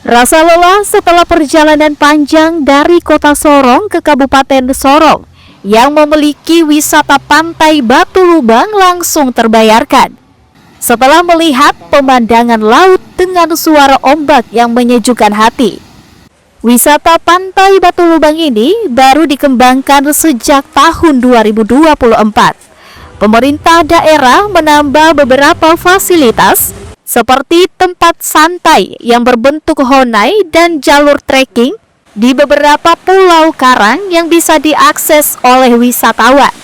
Rasa lelah setelah perjalanan panjang dari kota Sorong ke Kabupaten Sorong yang memiliki wisata pantai Batu Lubang langsung terbayarkan setelah melihat pemandangan laut dengan suara ombak yang menyejukkan hati. Wisata pantai Batu Lubang ini baru dikembangkan sejak tahun 2024. Pemerintah daerah menambah beberapa fasilitas seperti tempat santai yang berbentuk honai dan jalur trekking di beberapa pulau karang yang bisa diakses oleh wisatawan.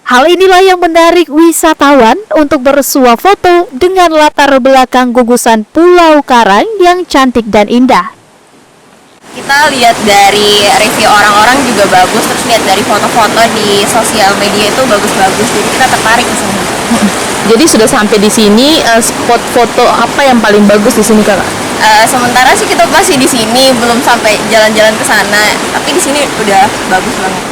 Hal inilah yang menarik wisatawan untuk bersuah foto dengan latar belakang gugusan pulau karang yang cantik dan indah. Kita lihat dari review orang-orang juga bagus, terus lihat dari foto-foto di sosial media itu bagus-bagus, jadi kita tertarik ke sini. Jadi sudah sampai di sini, spot foto apa yang paling bagus di sini, Kak? Sementara sih kita masih di sini, belum sampai jalan-jalan ke sana, tapi di sini udah bagus banget.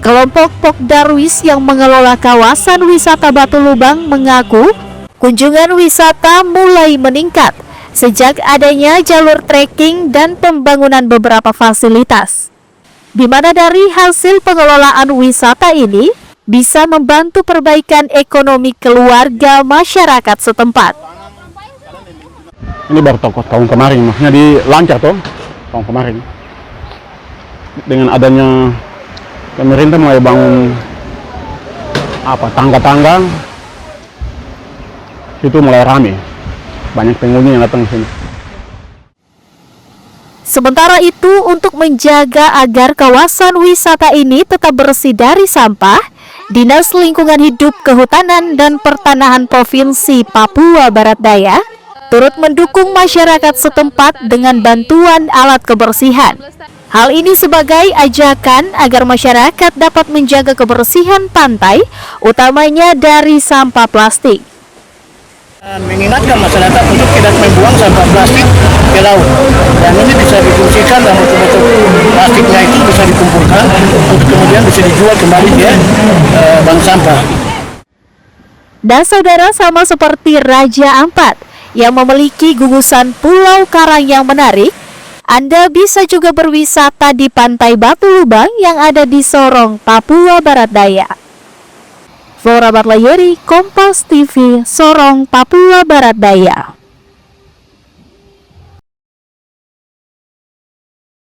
Kelompok Pokdarwis yang mengelola kawasan wisata Batu Lubang mengaku kunjungan wisata mulai meningkat sejak adanya jalur trekking dan pembangunan beberapa fasilitas, di mana dari hasil pengelolaan wisata ini bisa membantu perbaikan ekonomi keluarga masyarakat setempat. Ini baru tahun kemarin, maksudnya dilancar tahun kemarin. Dengan adanya pemerintah mulai bangun tangga-tangga, itu mulai rame. Banyak pengunjung yang datang ke sini. Sementara itu, untuk menjaga agar kawasan wisata ini tetap bersih dari sampah, Dinas Lingkungan Hidup, Kehutanan, dan Pertanahan Provinsi Papua Barat Daya turut mendukung masyarakat setempat dengan bantuan alat kebersihan. Hal ini sebagai ajakan agar masyarakat dapat menjaga kebersihan pantai, utamanya dari sampah plastik. Mengingatkan masyarakat untuk tidak membuang sampah plastik ke laut, dan ini bisa difungsikan dan betul-betul plastiknya itu bisa dikumpulkan untuk kemudian bisa dijual kembali ke bank sampah. Dan saudara, sama seperti Raja Ampat yang memiliki gugusan pulau karang yang menarik, Anda bisa juga berwisata di pantai Batu Lubang yang ada di Sorong, Papua Barat Daya. Flora Barlayeri, Kompas TV, Sorong, Papua Barat Daya.